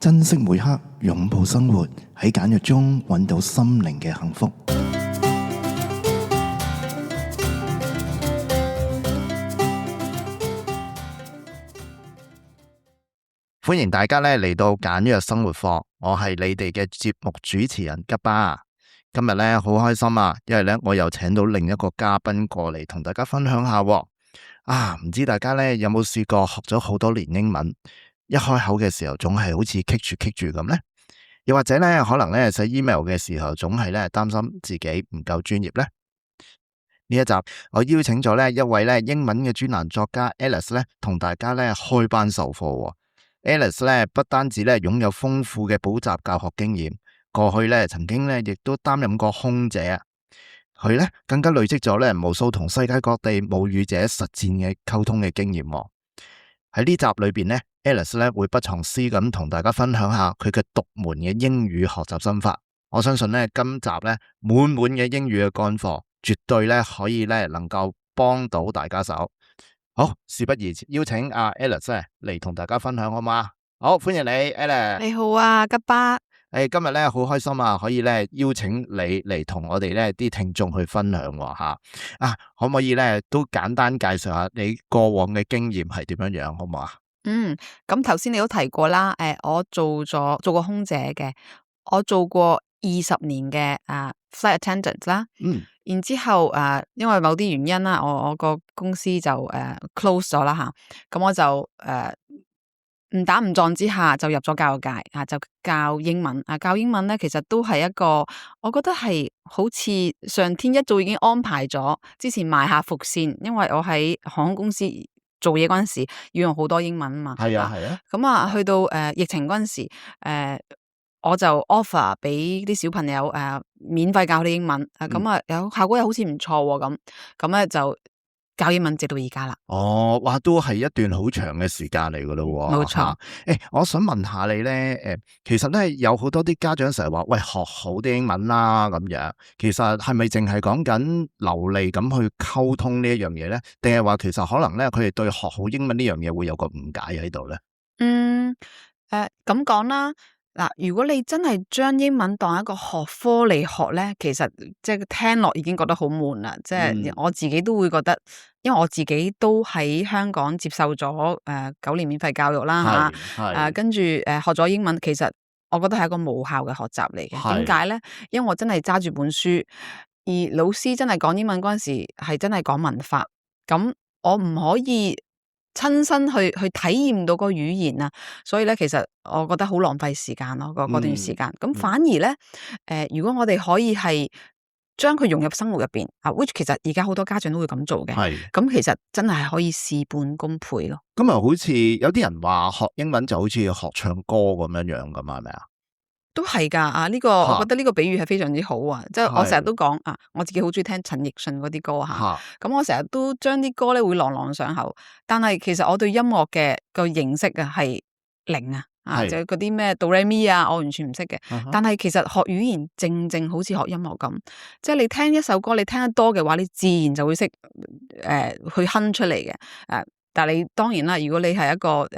珍惜每刻，擁抱生活，喺簡約中揾到心靈嘅幸福。歡迎大家嚟到簡約生活課，我係你哋嘅節目主持人吉巴。今日好開心啊，因為我又請到另一個嘉賓過嚟同大家分享下。唔知大家有冇試過學咗好多年英文，一開口嘅時候總係好似棘住咁呢？又或者可能寫 email 嘅時候總係擔心自己唔夠專業呢？呢一集我邀請咗一位英文嘅專欄作家 Alice 同大家開班授課。Alice 不單止擁有豐富嘅補習教學經驗，過去曾經亦都擔任過空姐。佢更加累積咗無數同世界各地母語者實戰嘅溝通嘅經驗。喺呢集裏邊Alice 會不藏私咁同大家分享下佢嘅獨門嘅英語學習心法。我相信今集滿滿嘅英語嘅乾貨，絕對可以能夠幫到大家手。好，事不宜遲，邀請阿 Alice 嚟同大家分享好嗎？好，歡迎你 Alice。你好啊，吉巴。今日好開心啊，可以邀請你嚟同我哋啲聽眾去分享吓。可唔可以都簡單介紹下你過往嘅經驗係點樣樣，好唔好啊？咁頭先你都提過啦，我做過空姐嘅，我做過20年嘅flight attendant 啦。然之後因為某啲原因啦，我個公司就close 咗啦吓，咁我就誤打誤撞之下就入咗教育界就教英文教英文其實都係一個，我覺得係好似上天一早已經安排咗，之前埋下伏線，因為我喺航空公司做嘢嗰陣時要用好多英文嘛。係啊。咁去到疫情嗰陣時我就 offer 俾啲小朋友免費教啲英文咁有效果又好似唔錯咁就教英文直到而家啦。哇，都係一段好長嘅時間嚟噶咯。冇錯。我想問下你其實有好多啲家長成日話喂，學好啲英文啦咁樣，其實係咪淨係講緊流利咁去溝通呢一樣嘢呢？定係話其實可能佢哋對學好英文呢樣嘢會有個誤解喺度呢？咁講啦。嗱，如果你真係將英文當一個學科嚟學咧，其實即係聽落已經覺得好悶啦。即係我自己都會覺得，因為我自己都喺香港接受咗9年免費教育啦吓，跟住學咗英文，其實我覺得係一個無效嘅學習嚟嘅。點解咧？因為我真係揸住本書，而老師真係講英文嗰陣時係真係講文法，咁我唔可以親身去體驗到個語言啊，所以咧其實我覺得好浪費時間咯，嗰段時間。咁反而咧，如果我哋可以係將佢融入生活入邊which 其實而家好多家長都會咁做嘅。咁其實真係可以事半功倍咯。咁啊，好似有啲人話學英文就好似學唱歌咁樣樣噶嘛，係咪啊？都係噶呢個我覺得呢個比喻係非常之好啊！即係我成日都講我自己好中意聽陳奕迅嗰啲歌吓，咁我成日都將啲歌咧會朗朗上口，但係其實我對音樂嘅個認識係零就嗰啲咩哆來咪我完全唔識嘅。但係其實學語言正好似學音樂咁，即係你聽一首歌，你聽得多嘅話，你自然就會識去哼出嚟嘅。但係你當然啦，如果你係一個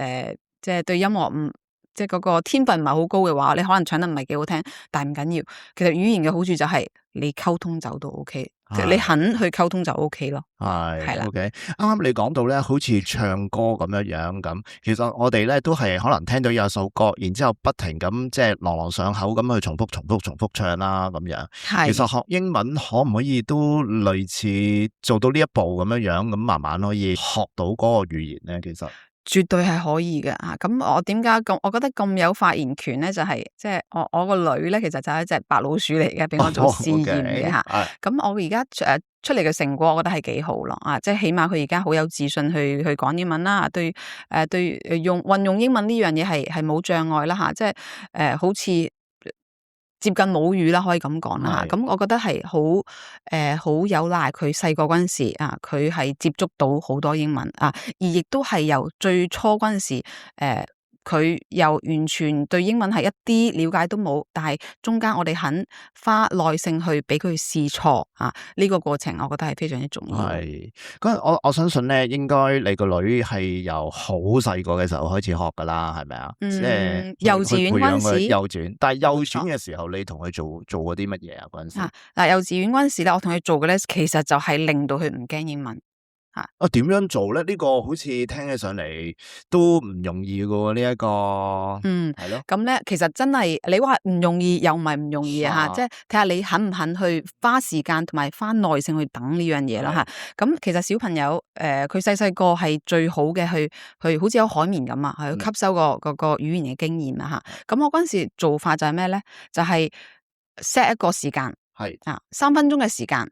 即係對音樂即係嗰個天分唔係好高嘅話，你可能唱得唔係幾好聽，但係唔緊要。其實語言嘅好處就係你溝通走到 OK， 你肯去溝通就 OK 咯。係啦。OK， 啱啱你講到好似唱歌咁樣咁，其實我哋都係可能聽到有首歌，然之後不停咁即係朗朗上口咁去重複唱啦咁樣。其實學英文可唔可以都類似做到呢一步咁樣咁，慢慢可以學到嗰個語言呢？其實絕對係可以嘅咁我點解我覺得咁有發言權咧？就係即係我個女咧，其實就係一隻白老鼠嚟嘅，俾我做試驗嘅咁我而家出嚟嘅成果，我覺得係幾好咯即係起碼佢而家好有自信去講英文啦，對運用英文呢樣嘢係冇障礙啦即係好似接近母語啦，可以咁講啦咁我覺得係好有賴佢細個嗰陣時佢係接觸到好多英文而亦都係由最初嗰陣時佢又完全對英文係一啲了解都冇，但係中間我哋肯花耐性去俾佢試錯啊，呢個過程我覺得係非常之重要。係，我相信咧，應該你個女係由好細個嘅時候開始學噶啦，係咪啊？即係幼稚園嗰陣時，幼稚園，但係幼稚園嘅時候，你同佢做過啲乜嘢啊？嗰陣時嗱，幼稚園嗰陣時咧，我同佢做嘅咧，其實就係令到佢唔驚英文。點樣做咧？呢個好似聽起上嚟都唔容易噶喎，呢一個係咯。咁咧，其實真係你話唔容易，又唔係唔容易啊！即係睇下你肯唔肯去花時間同埋花耐性去等呢樣嘢啦嚇。咁其實小朋友佢細個係最好嘅，去好似有海綿咁啊，去吸收個語言嘅經驗啊嚇。咁我嗰陣時做法就係咩咧？就係 set 一個時間，係3分鐘嘅時間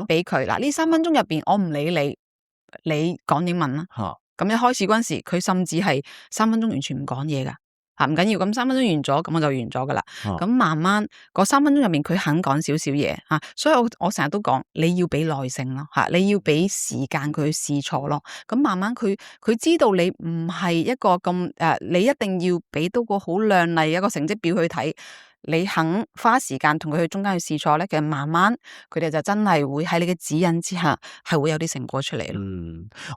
俾佢。嗱，呢3分鐘入邊，我唔理你講英文啦。咁一開始嗰陣時，佢甚至係3分鐘完全唔講嘢噶，唔緊要。咁3分鐘完咗，咁我就完咗噶啦。咁慢慢嗰3分鐘入面，佢肯講少少嘢啊，所以我成日都講，你要俾耐性咯，你要俾時間佢去試錯咯。咁慢慢佢知道你唔係一個咁你一定要俾到個好亮麗一個成績表去睇。你肯花時間同佢去中間去試錯咧，其實慢慢佢哋就真係會喺你嘅指引之下，係會有啲成果出嚟咯。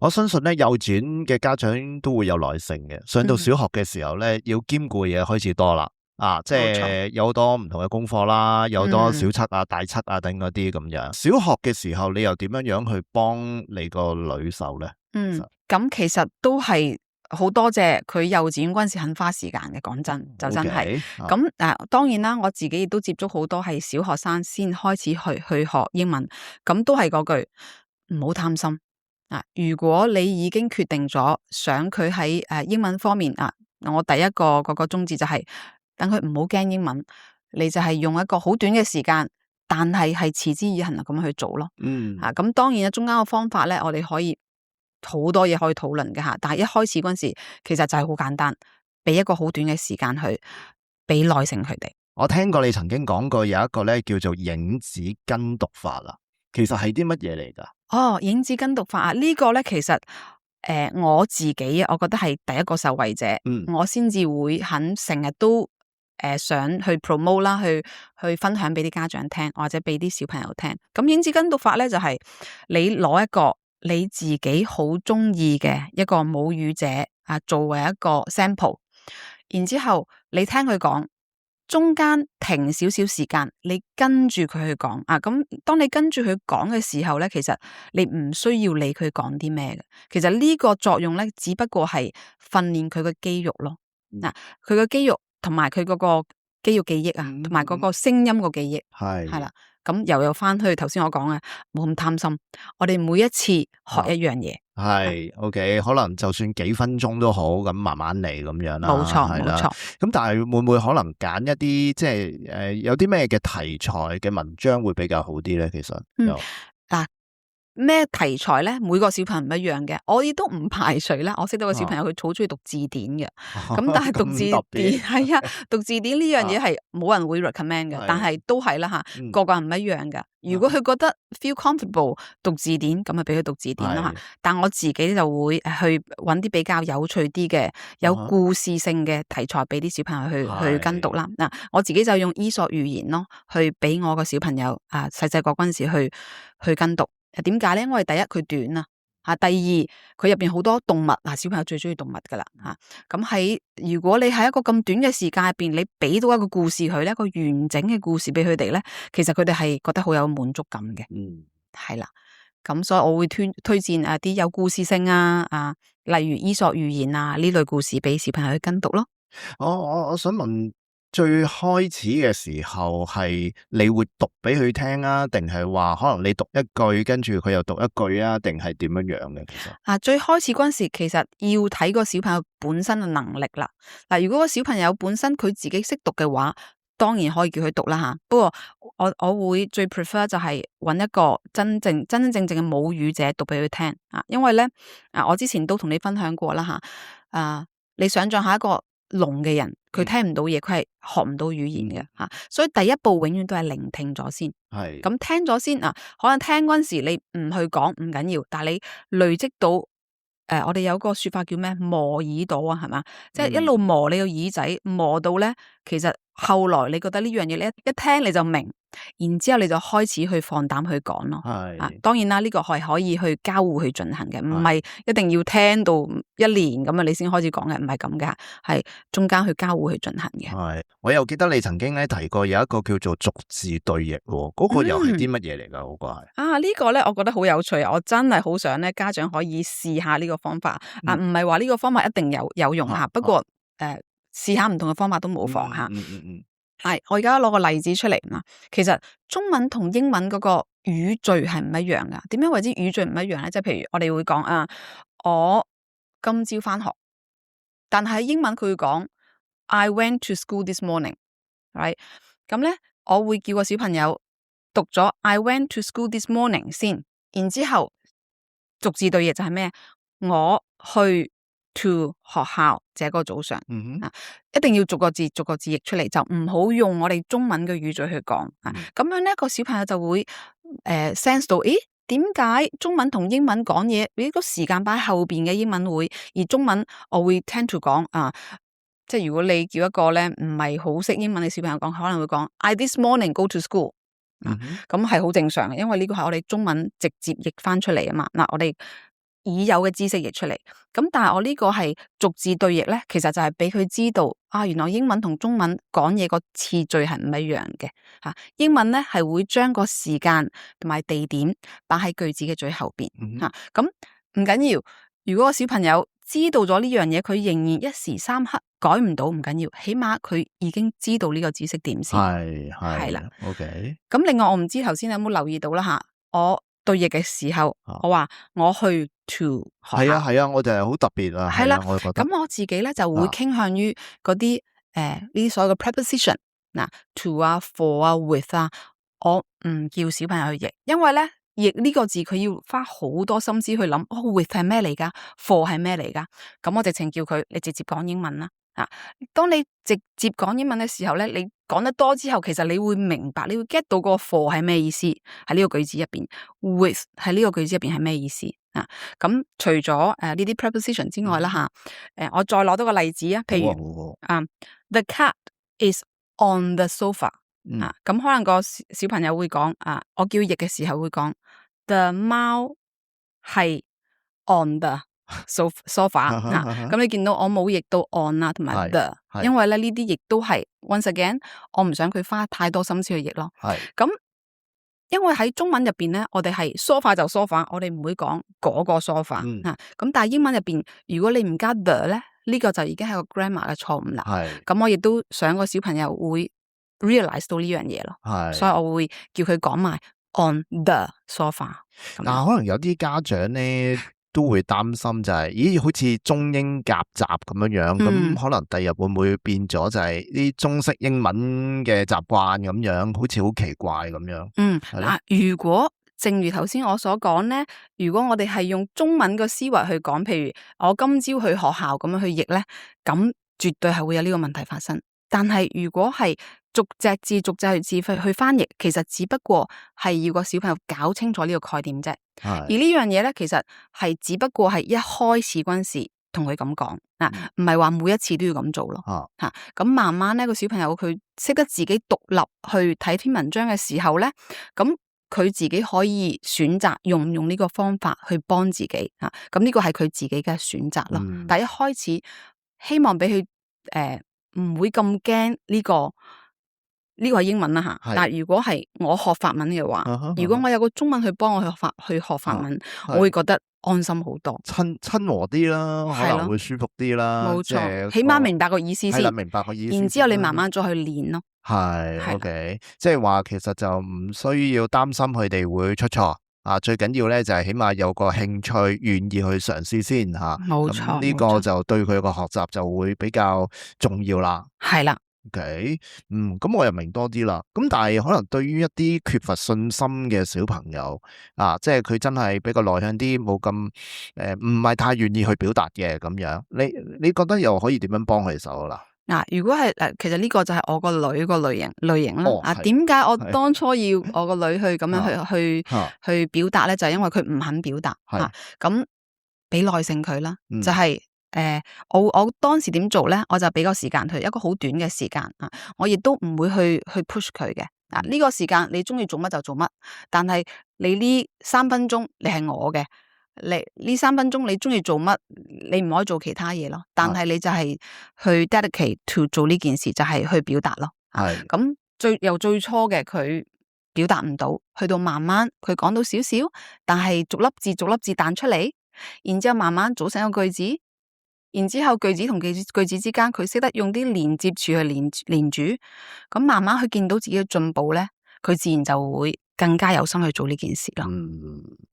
我相信咧，幼稚園嘅家長都會有耐性嘅。上到小學嘅時候咧，要兼顧嘅嘢開始多啦。即係有好多唔同嘅功課啦，有好多小測啊、大測啊等嗰啲咁樣。小學嘅時候，你又點樣去幫你個女手咧？咁其實都係。好多謝佢幼稚園嗰陣時肯花時間嘅，講真就真係。咁當然啦，我自己亦都接觸好多係小學生先開始去學英文，咁都係嗰句唔好貪心。如果你已經決定咗想佢喺英文方面我第一個嗰個宗旨就係等佢唔好驚英文，你就係用一個好短嘅時間，但係持之以恆咁去做咯。咁當然中間個方法咧，我哋可以。好多嘢可以討論嘅吓，但係一開始嗰陣時，其實就係好簡單，俾一個好短嘅時間去俾耐性佢哋。我聽過你曾經講過有一個咧叫做影子跟讀法啦，其實係啲乜嘢嚟噶？影子跟讀法呢個咧其實我自己我覺得係第一個受惠者，我先至會肯成日都想去 promote 啦，去分享俾啲家長聽，或者俾啲小朋友聽。咁影子跟讀法咧就係你攞一個。你自己好中意嘅一個母語者作為一個 sample， 然之後你聽佢講，中間停少少時間，你跟住佢去講咁當你跟住佢講嘅時候咧，其實你唔需要理佢講啲咩嘅。其實呢個作用咧，只不過係訓練佢嘅肌肉咯。佢嘅肌肉同埋佢嗰個肌肉記憶同埋嗰個聲音個記憶係啦。咁又有翻去頭先我講嘅，冇咁貪心。我哋每一次學一樣嘢，係 OK， 可能就算幾分鐘都好，咁慢慢嚟咁樣啦。冇錯，冇錯。咁但係會唔會可能揀一啲即係有啲咩嘅題材嘅文章會比較好啲咧？其實咩題材咧？每個小朋友唔一樣嘅，我亦都唔排除啦。我識到個小朋友佢好中意讀字典嘅，咁但係讀字典係讀字典呢樣嘢係冇人會 recommend 嘅，但係都係啦吓，個人唔一樣噶。如果佢覺得 feel comfortable 讀字典，咁咪俾佢讀字典啦吓。但我自己就會去揾啲比較有趣啲嘅、有故事性嘅題材俾啲小朋友去跟讀啦。我自己就用伊索寓言咯，去俾我個小朋友細細個嗰陣時去跟讀。點解咧？因為第一佢短第二佢入邊好多動物小朋友最中意動物噶啦咁如果你喺一個咁短嘅時間入邊，你俾到一個故事佢咧，一個完整嘅故事俾佢哋咧，其實佢哋係覺得好有滿足感嘅。係啦，咁所以我會推薦啲有故事性例如伊索寓言呢類故事俾小朋友去跟讀咯。我想問。最開始嘅時候係你會讀俾佢聽定係話可能你讀一句跟住佢又讀一句定係點樣樣嘅？其實最開始嗰陣時，其實要睇個小朋友本身嘅能力啦。如果個小朋友本身佢自己識讀嘅話，當然可以叫佢讀啦吓。不過我會最 prefer 就係揾一個真真正正嘅母語者讀俾佢聽因為咧我之前都同你分享過啦吓你想象下一個聾嘅人，佢聽唔到嘢，佢係學唔到語言嘅所以第一步永遠都係聆聽咗先。係咁聽咗先可能聽嗰陣時你唔去講唔緊要，但係你累積到我哋有個說法叫咩？磨耳朵啊，係嘛？即係一路磨你個耳仔，磨到咧，其實後來你覺得呢樣嘢，你一聽你就明，然之後你就開始去放膽去講咯。係當然啦，呢個係可以去交互去進行嘅，唔係一定要聽到一年咁啊，你先開始講嘅，唔係咁嘅，係中間去交互去進行嘅。係，我又記得你曾經咧提過有一個叫做逐字對譯，嗰個又係啲乜嘢嚟㗎？嗰個係呢個咧，我覺得好有趣，我真係好想咧家長可以試下呢個方法。唔係話呢個方法一定有用吓，不過試下唔同嘅方法都冇妨吓。係，我而家攞個例子出嚟嘛。其實中文同英文嗰個語序係唔一樣噶。點樣為之語序唔一樣咧？即係譬如我哋會講我今朝返學，但係英文佢會講 I went to school this morning，right？ 咁咧，我會叫個小朋友讀咗 I went to school this morning 先，然之後逐字對譯就係咩？我去 to 學校這個早上，一定要逐個字譯出嚟，就唔好用我哋中文嘅語序去講啊。咁樣呢個小朋友就會sense 到，咦，點解中文同英文講嘢，呢個時間擺後邊嘅英文會，而中文我會 tend to 講即係如果你叫一個咧唔係好識英文嘅小朋友講，可能會講 I this morning go to school，咁係好正常嘅，因為呢個係我哋中文直接譯翻出嚟啊嘛。嗱，我哋已有嘅知識譯出嚟，咁但係我呢個係逐字對譯咧，其實就係俾佢知道原來英文同中文講嘢個次序係唔一樣嘅吓。英文咧係會將個時間同埋地點擺喺句子嘅最後邊吓，咁唔緊要。如果個小朋友知道咗呢樣嘢，佢仍然一時三刻改唔到，唔緊要，起碼佢已經知道呢個知識點先。係啦 ，OK。咁另外我唔知頭先有冇留意到啦吓，我對譯嘅時候，我話我去 to 學校，係啊，我就係好特別啊。係啦，我覺得咁我自己咧就會傾向於嗰啲呢啲所有嘅 preposition， to for with 我唔叫小朋友去譯，因為咧譯呢個字佢要花好多心思去諗，with 係咩嚟噶 ，for 係咩嚟噶，咁我直情叫佢你直接講英文啦。當你直接講英文嘅時候咧，你講得多之後，其實你會明白，你會 get 到個 for 係咩意思喺呢個句子入邊 ，with 喺呢個句子入邊係咩意思啊？咁除咗呢啲 preposition 之外啦我再攞多個例子啊，譬如the cat is on the sofa。咁可能個小朋友會講我叫譯嘅時候會講 the 貓係 on the sofa。咁你見到我冇譯到 on 同埋 the， 因為咧呢啲亦都係 once again， 我唔想佢花太多心思去譯咯。咁因為喺中文入邊咧，我哋係 sofa 就 sofa， 我哋唔會講嗰個 sofa。咁但係英文入邊，如果你唔加 the 咧，呢個就已經係個 grammar 嘅錯誤啦。咁我亦都想個小朋友會 realize 到呢樣嘢咯，所以我會叫佢講埋 on the sofa。但可能有啲家長咧都會擔心就係，好似中英夾雜咁樣，咁可能第日會唔會變咗就係啲中式英文嘅習慣咁樣，好似好奇怪咁樣。如果正如頭先我所講咧，如果我哋係用中文嘅思維去講，譬如我今朝去學校咁樣去譯咧，咁絕對係會有呢個問題發生。但係如果係逐隻字去翻譯，其實只不過係要個小朋友搞清楚呢個概念啫。而呢樣嘢咧，其實係只不過係一開始嗰陣時同佢咁講唔係話每一次都要咁做咯。咁慢慢咧個小朋友佢識得自己獨立去睇篇文章嘅時候咧，咁佢自己可以選擇用唔用呢個方法去幫自己咁呢個係佢自己嘅選擇咯。但係一開始希望俾佢唔會咁驚呢個係英文啦但係如果係我學法文嘅話，如果我有個中文去幫我去學法文，我會覺得安心好多，親和啲啦，可能會舒服啲啦。冇錯，起碼明白個意思先，明白個意思，然之後你慢慢再去練咯。OK， 即係話其實就唔需要擔心佢哋會出錯。最緊要咧就係起碼有個興趣，願意去嘗試先冇錯，呢個就對佢個學習就會比較重要啦。係啦。OK，咁我又明多啲啦。咁但係可能對於一啲缺乏信心嘅小朋友即係佢真係比較內向啲，冇咁唔係太願意去表達嘅咁樣，你覺得又可以點樣幫佢手啦？如果係其實呢個就係我個女個類型啦。點解我當初要我個女去咁樣去表達咧？就係因為佢唔肯表達咁俾耐性佢啦，嗯就係、我當時點做咧，我就俾個時間佢，一個好短嘅時間啊，我亦都唔會去 push 佢嘅。呢個時間你中意做乜就做乜，但係你呢3分鐘你係我嘅，你呢3分鐘你中意做乜，你唔可以做其他嘢咯。但係你就係去 dedicate to 做呢件事，就係去表達咯。係咁由最初嘅佢表達唔到，去到慢慢佢講到少少，但係逐粒字彈出嚟，然之後慢慢組成一個句子。然之後句子同句子之間，佢識得用啲連接處去連住，咁慢慢去見到自己嘅進步咧，佢自然就會更加有心去做呢件事咯。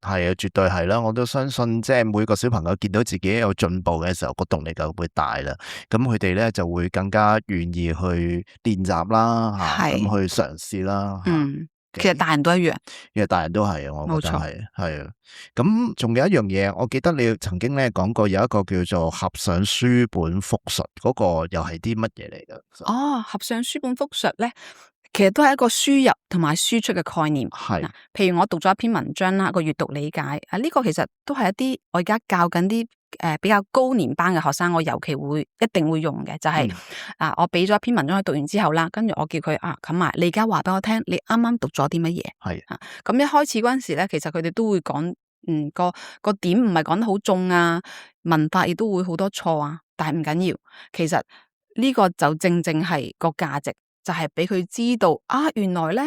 係啊，絕對係啦，我都相信即係每個小朋友見到自己有進步嘅時候，個動力就會大啦。咁佢哋咧就會更加願意去練習啦，咁去嘗試啦。其實大人都一樣，其實大人都係啊，我覺得係啊。咁仲有一樣嘢，我記得你曾經咧講過有一個叫做合上書本複述，嗰個又係啲乜嘢嚟㗎？合上書本複述咧，其實都係一個輸入同埋輸出嘅概念。係，譬如我讀咗一篇文章啦，個閱讀理解呢個其實都係一啲我而家教緊啲比較高年班嘅學生，我尤其一定會用嘅，就係我俾咗一篇文章佢讀完之後啦，跟住我叫佢冚埋，你而家話俾我聽，你啱啱讀咗啲乜嘢？係咁一開始嗰陣時咧，其實佢哋都會講個點唔係講得好重啊，文法亦都會好多錯啊，但係唔緊要，其實呢個就正係個價值，就係俾佢知道原來咧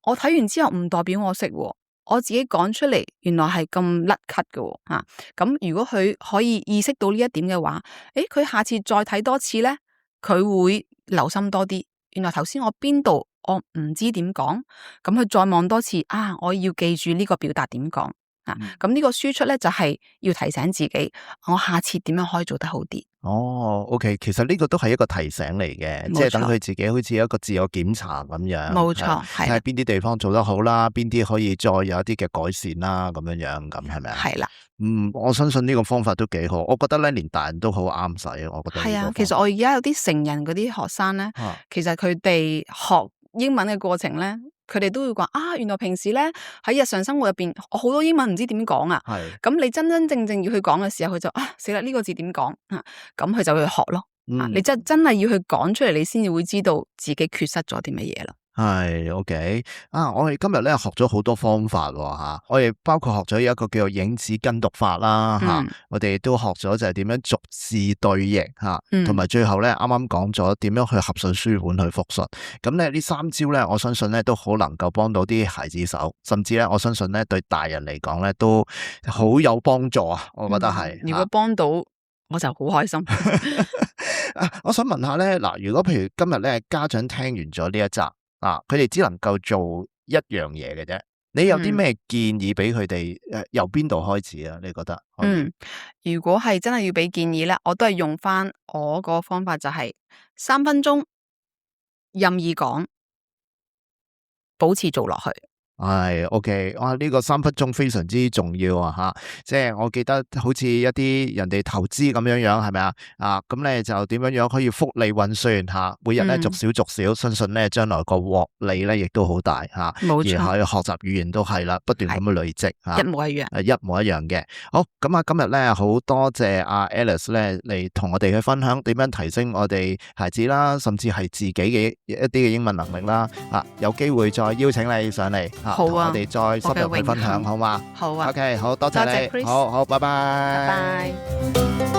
我睇完之後唔代表我識喎。我自己講出嚟，原來係咁甩咳嘅吓。咁如果佢可以意識到呢一點嘅話，佢下次再睇多次咧，佢會留心多啲。原來頭先我邊度我唔知點講，咁佢再望多次我要記住呢個表達點講咁呢個輸出咧就係要提醒自己，我下次點樣可以做得好啲。OK， 其實呢個都係一個提醒嚟嘅，即係等佢自己好似一個自我檢查咁樣。冇錯，係睇邊啲地方做得好啦，邊啲可以再有一啲嘅改善啦，咁樣咁係咪啊？係啦，我相信呢個方法都幾好，我覺得咧連大人都好啱使啊，我覺得。係啊，其實我而家有啲成人嗰啲學生咧，其實佢哋學英文嘅過程咧。佢哋都會講原來平時咧喺日常生活入邊，我好多英文唔知點講啊。咁你真正要去講嘅時候，佢就死啦，呢個字點講咁佢就去學咯。你真係要去講出嚟，你先至會知道自己缺失咗啲乜嘢咯。係 OK 我哋今日咧學咗好多方法吓，我哋包括學咗一個叫做影子跟讀法啦我哋都學咗就係點樣逐字對譯同埋最後咧啱啱講咗點樣去合上書本去複述。咁咧呢3招咧，我相信咧都好能夠幫到啲孩子手，甚至咧我相信咧對大人嚟講咧都好有幫助啊！我覺得係。如果幫到我就好開心。我想問下咧，如果譬如今日咧家長聽完咗呢一集佢哋只能夠做一樣嘢嘅啫，你有啲咩建議俾佢哋？由邊度開始啊？你覺得？如果係真係要俾建議咧，我都係用翻我個方法，就係3分鐘任意講，保持做落去。係 OK， 呢個3分鐘非常之重要即係我記得好似一啲人哋投資咁樣係咪咁咧就點樣可以複利運算每日咧逐少，相信咧將來個獲利咧亦都好大冇錯，而喺學習語言都係啦，不斷咁樣累積一模一樣，一模一樣嘅。好，咁今日咧好多謝阿 Alice 咧嚟同我哋去分享點樣提升我哋孩子啦，甚至係自己嘅一啲嘅英文能力啦。有機會再邀請你上嚟。好啊，我哋再深入去分享，好嗎？好啊。OK， 好多謝你，好，拜拜。拜拜。